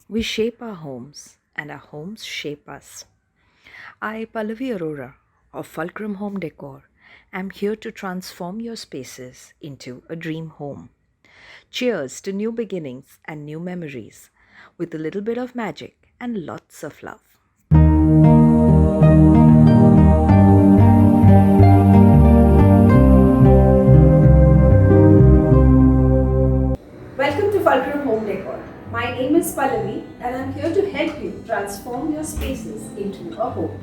We shape our homes, and our homes shape us. I, Pallavi Arora of Fulcrum Homedecor, am here to transform your spaces into a dream home. Cheers to new beginnings and new memories, with a little bit of magic and lots of love. Welcome to Fulcrum Home Decor. My name is Pallavi and I'm here to help you transform your spaces into a home.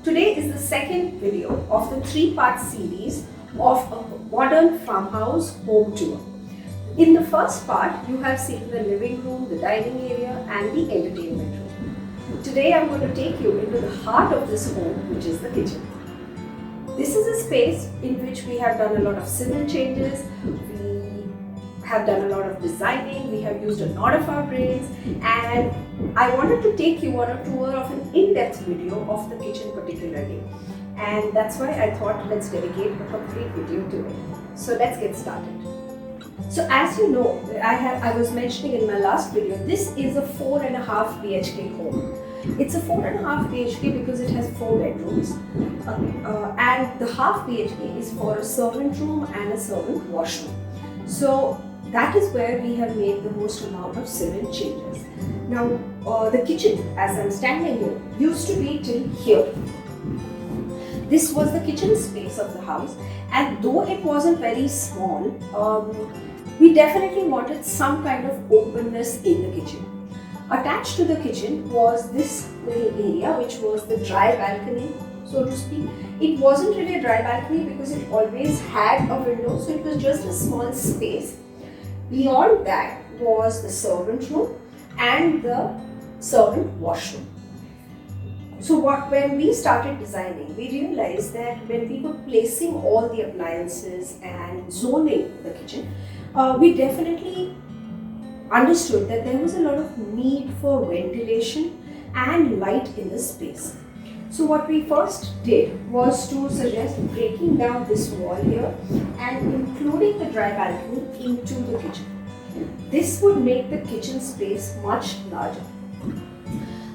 Today is the second video of the three-part series of a Modern Farmhouse home tour. In the first part, you have seen the living room, the dining area and the entertainment room. Today I'm going to take you into the heart of this home, which is the kitchen. This is a space in which we have done a lot of civil changes, we have done a lot of designing, we have used a lot of our brains, and I wanted to take you on a tour of an in-depth video of the kitchen particularly. And that's why I thought let's dedicate a complete video to it. So let's get started. So as you know, I was mentioning in my last video, this is a 4.5 BHK home. It's a 4.5 BHK because it has 4 bedrooms, and the half BHK is for a servant room and a servant washroom. So that is where we have made the most amount of civil changes. Now the kitchen, as I'm standing here, used to be till here. This was the kitchen space of the house, and though it wasn't very small, we definitely wanted some kind of openness in the kitchen. Attached to the kitchen was this little area, which was the dry balcony, so to speak. It wasn't really a dry balcony because it always had a window, so it was just a small space. Beyond that was the servant room and the servant washroom. So when we started designing, we realized that when we were placing all the appliances and zoning the kitchen, we definitely understood that there was a lot of need for ventilation and light in the space. So what we first did was to suggest breaking down this wall here and including the dry balcony into the kitchen. This would make the kitchen space much larger.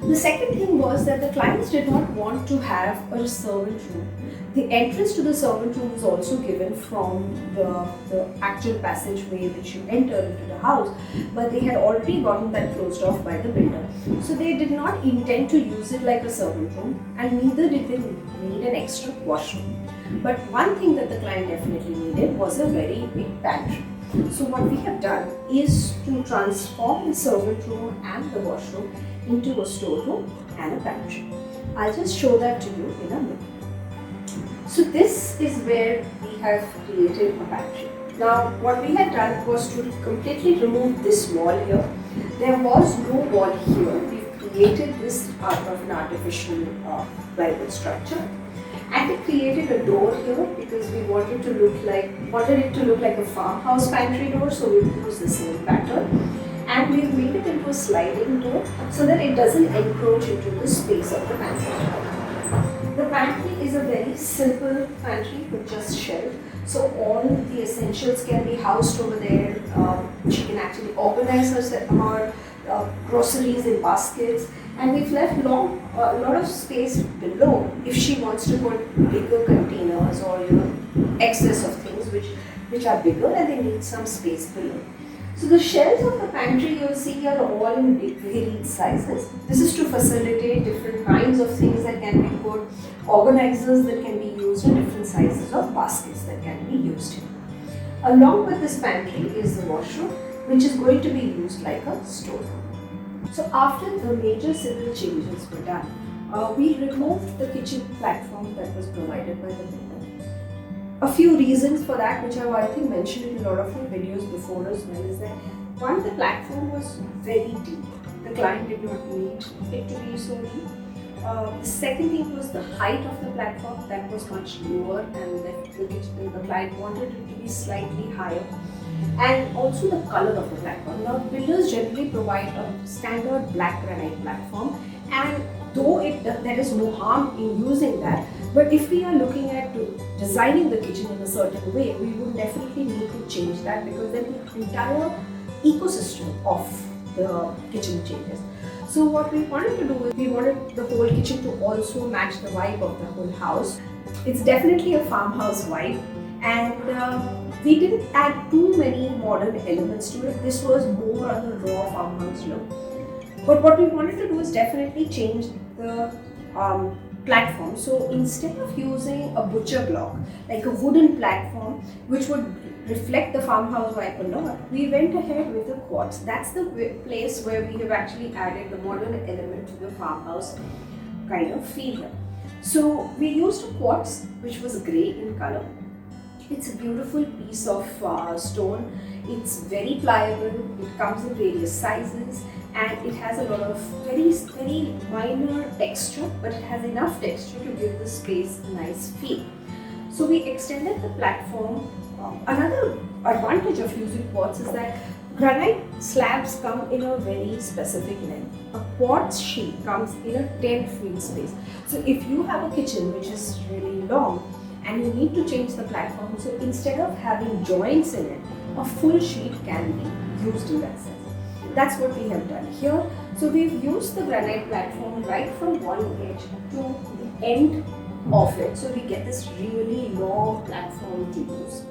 The second thing was that the clients did not want to have a servant room. The entrance to the servant room is also given from the actual passageway which you enter into the house, but they had already gotten that closed off by the builder. So they did not intend to use it like a servant room, and neither did they need an extra washroom. But one thing that the client definitely needed was a very big pantry. So what we have done is to transform the servant room and the washroom into a storeroom and a pantry. I'll just show that to you in a minute. So this is where we have created a pantry. Now what we had done was to completely remove this wall here. There was no wall here. We've created this out of an artificial plywood structure. And we created a door here because we wanted it to look like a farmhouse pantry door, so we used the same pattern. And we've made it into a sliding door so that it doesn't encroach into the space of the pantry. The pantry is a very simple pantry with just shelf, so all the essentials can be housed over there. She can actually organize her groceries in baskets, and we've left a lot of space below if she wants to put bigger containers or excess of things which are bigger and they need some space below. So the shelves of the pantry you'll see are all in varied sizes. This is to facilitate different kinds of things that can be put, organizers that can be used, and different sizes of baskets that can be used here. Along with this pantry is the washroom, which is going to be used like a storeroom. So after the major civil changes were done, we removed the kitchen platform that was provided by the builder. A few reasons for that, which I think mentioned in a lot of my videos before as well, is that one, the platform was very deep. The client did not need it to be so deep. The second thing was the height of the platform that was much lower, and the client wanted it to be slightly higher. And also the color of the platform. Now builders generally provide a standard black granite platform, and though there is no harm in using that, but if we are looking at designing the kitchen in a certain way, we would definitely need to change that, because then the entire ecosystem of the kitchen changes. So what we wanted to do is we wanted the whole kitchen to also match the vibe of the whole house. It's definitely a farmhouse vibe, and we didn't add too many modern elements to it. This was more on the raw farmhouse look. But what we wanted to do is definitely change the platform. So instead of using a butcher block, like a wooden platform, which would reflect the farmhouse vibe a lot, we went ahead with the quartz. That's the place where we have actually added the modern element to the farmhouse kind of feel here. So we used a quartz which was grey in color. It's a beautiful piece of stone. It's very pliable. It comes in various sizes, and it has a lot of very minor texture, but it has enough texture to give the space a nice feel. So we extended the platform. Another advantage of using quartz is that granite slabs come in a very specific length. A quartz sheet comes in a 10 feet space. So if you have a kitchen which is really long and you need to change the platform, so instead of having joints in it, a full sheet can be used in that sense. That's what we have done here. So we've used the granite platform right from one edge to the end of it. So we get this really long platform to use.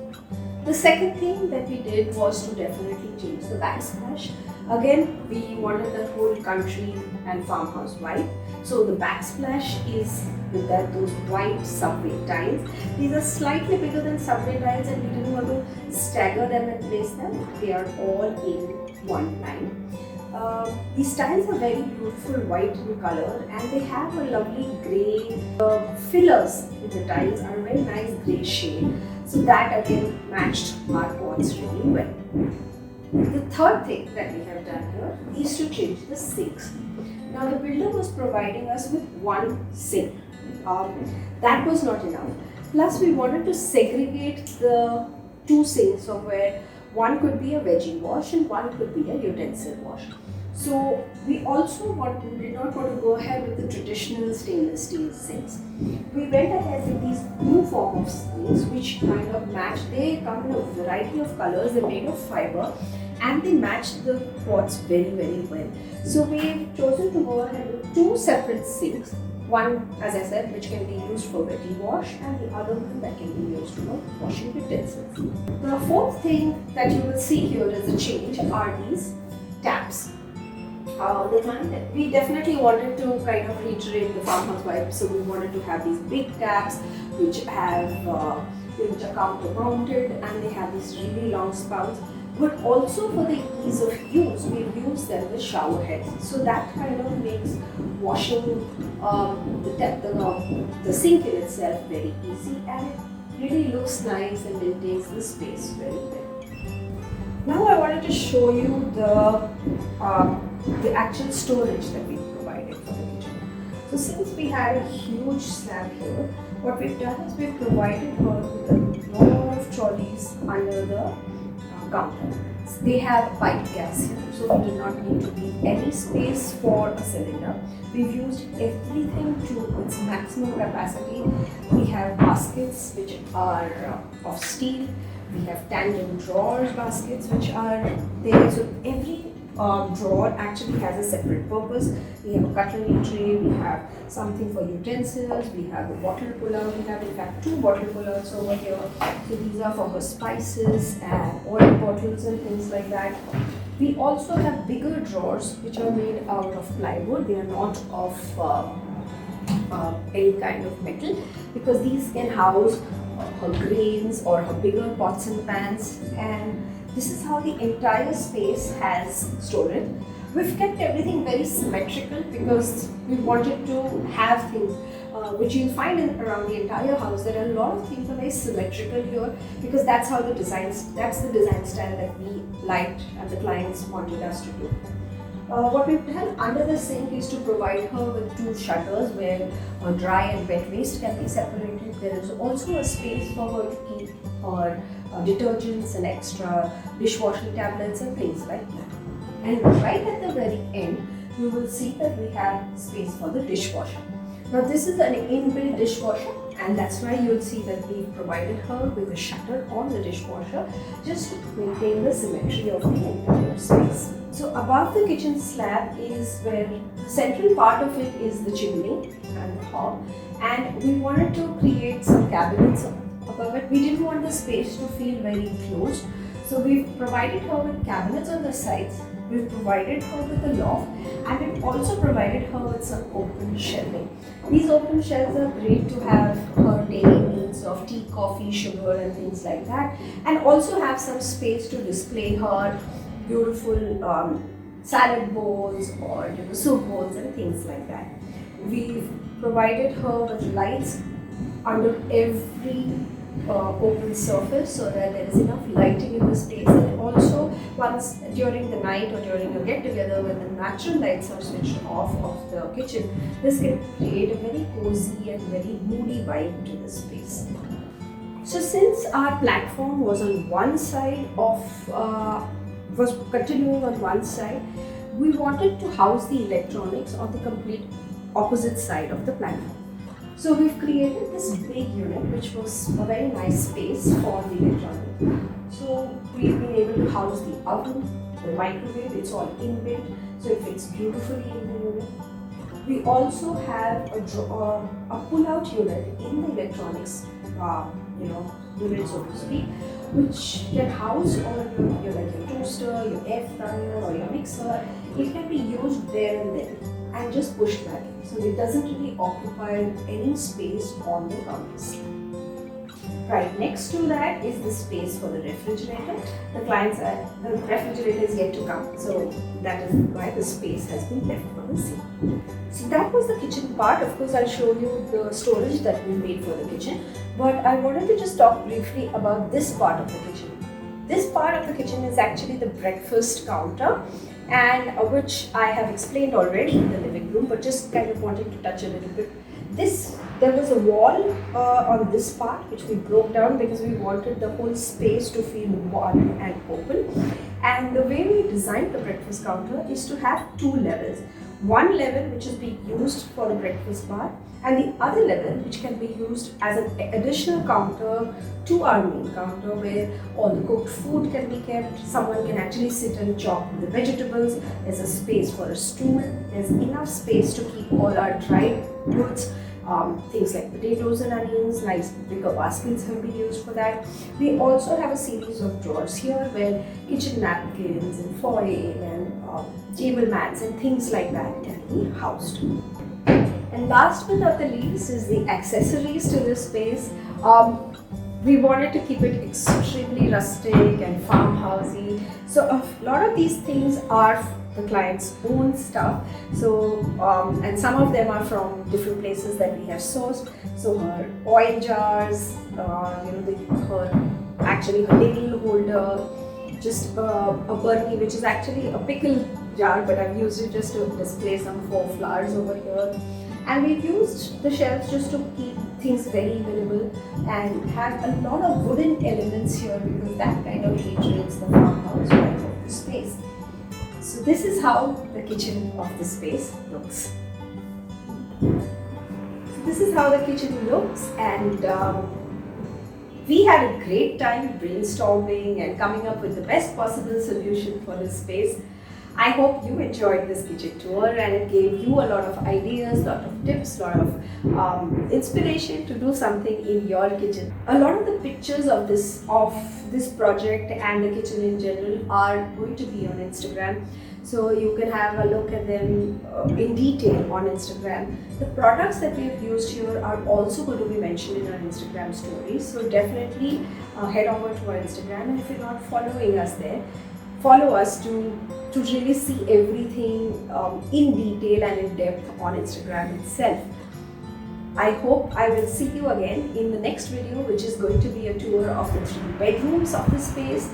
The second thing that we did was to definitely change the backsplash. Again, we wanted the whole country and farmhouse vibe. So the backsplash is with those white subway tiles. These are slightly bigger than subway tiles, and we didn't want to stagger them and place them. They are all in one line. These tiles are very beautiful white in color, and they have a lovely grey fillers in the tiles are a very nice grey shade. So that again matched our quartz really well. The third thing that we have done here is to change the sinks. Now the builder was providing us with one sink. That was not enough. Plus we wanted to segregate the two sinks, so where one could be a veggie wash and one could be a utensil wash. So we also did not want to go ahead with the traditional stainless steel sinks. We went ahead with these new form of sinks which kind of match. They come in a variety of colors, they're made of fiber, and they match the quartz very well. So we've chosen to go ahead with two separate sinks. One, as I said, which can be used for veggie wash, and the other one that can be used for washing utensils. The fourth thing that you will see here as a change are these taps. We definitely wanted to kind of reiterate the farmhouse vibe, so we wanted to have these big taps which have which are counter mounted, and they have these really long spouts. But also for the ease of use, we've used them with shower heads. So that kind of makes washing the sink in itself very easy, and it really looks nice and maintains the space very well. Now I wanted to show you the actual storage that we provided for the kitchen. So since we had a huge slab here, what we've done is we've provided her with a lot of trolleys under the counter. They have piped gas here, so we did not need to leave any space for a cylinder. We've used everything to its maximum capacity. We have baskets which are of steel. We have tandem drawers baskets which are there. So every drawer actually has a separate purpose. We have a cutlery tray, we have something for utensils, we have a bottle puller, we have in fact two bottle pullers over here. So these are for her spices and oil bottles and things like that. We also have bigger drawers which are made out of plywood. They are not of any kind of metal, because these can house her grains or her bigger pots and pans, and this is how the entire space has storage. We've kept everything very symmetrical because we wanted to have things which you'll find around the entire house. There are a lot of things that are very symmetrical here because that's the design style that we liked and the clients wanted us to do. What we've done under the sink is to provide her with two shutters where dry and wet waste can be separated. There is also a space for her to keep her detergents and extra dishwashing tablets and things like that. And right at the very end, you will see that we have space for the dishwasher. Now this is an inbuilt dishwasher, and that's why you'll see that we've provided her with a shutter on the dishwasher just to maintain the symmetry of the entire space. So above the kitchen slab is where the central part of it is the chimney and the hob, and we wanted to create some cabinets above it. We didn't want the space to feel very closed, so we've provided her with cabinets on the sides. We've provided her with a loft, and we've also provided her with some open shelving. These open shelves are great to have her daily needs of tea, coffee, sugar and things like that, and also have some space to display her beautiful salad bowls or soup bowls and things like that. We've provided her with lights under every open surface so that there is enough lighting in the space, and also once during the night or during a get together when the natural lights are switched off of the kitchen, this can create a very cozy and very moody vibe to the space. So since our platform was on one side was continuing on one side, we wanted to house the electronics on the complete opposite side of the platform. So we've created this big unit which was a very nice space for the electronics. So we've been able to house the oven, the microwave, it's all inbuilt, so it fits beautifully in the unit. We also have a pull-out unit in the electronics unit, so to speak, which can house all your like your toaster, your air fryer or your mixer. It can be used there and then and just pushed back in. So it doesn't really occupy any space on the counter. Right next to that is the space for the refrigerator. The refrigerator is yet to come, so that is why the space has been left for the sink. So that was the kitchen part. Of course, I'll show you the storage that we made for the kitchen, but I wanted to just talk briefly about this part of the kitchen. This part of the kitchen is actually the breakfast counter, and which I have explained already in the living room, but just kind of wanted to touch a little bit. There was a wall on this part which we broke down because we wanted the whole space to feel warm and open. And the way we designed the breakfast counter is to have two levels. One level which is being used for the breakfast bar, and the other level which can be used as an additional counter to our main counter, where all the cooked food can be kept. Someone can actually sit and chop the vegetables. There's a space for a stool. There's enough space to keep all our dried goods, things like potatoes and onions. Nice bigger baskets have been used for that. We also have a series of drawers here where kitchen napkins and foil and table mats and things like that can be housed. And last but not the least is the accessories to this space. We wanted to keep it extremely rustic and farmhousey. So a lot of these things are the client's own stuff. So and some of them are from different places that we have sourced. So her oil jars, her ladle holder, just a burnie which is actually a pickle jar, but I've used it just to display some faux flowers over here. And we've used the shelves just to keep things very minimal and have a lot of wooden elements here because that kind of reiterates the farmhouse vibe of the space. So this is how the kitchen of the space looks. And we had a great time brainstorming and coming up with the best possible solution for this space. I hope you enjoyed this kitchen tour and it gave you a lot of ideas, a lot of tips, a lot of inspiration to do something in your kitchen. A lot of the pictures of this project and the kitchen in general are going to be on Instagram. So you can have a look at them in detail on Instagram. The products that we have used here are also going to be mentioned in our Instagram stories. So definitely head over to our Instagram, and if you're not following us there, follow us to really see everything in detail and in depth on Instagram itself. I hope I will see you again in the next video, which is going to be a tour of the 3 bedrooms of the space.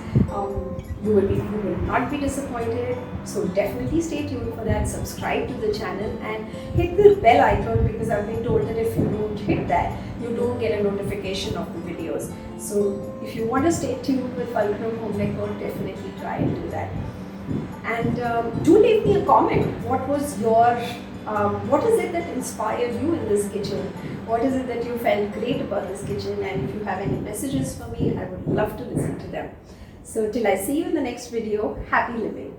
You will not be disappointed, so definitely stay tuned for that. Subscribe to the channel and hit the bell icon, because I've been told that if you don't hit that, you don't get a notification of the videos. So if you want to stay tuned with Fulcrum Homedecor, definitely try and do that. And do leave me a comment. What was your What is it that inspired you in this kitchen? What is it that you felt great about this kitchen? And if you have any messages for me, I would love to listen to them. So till I see you in the next video, happy living.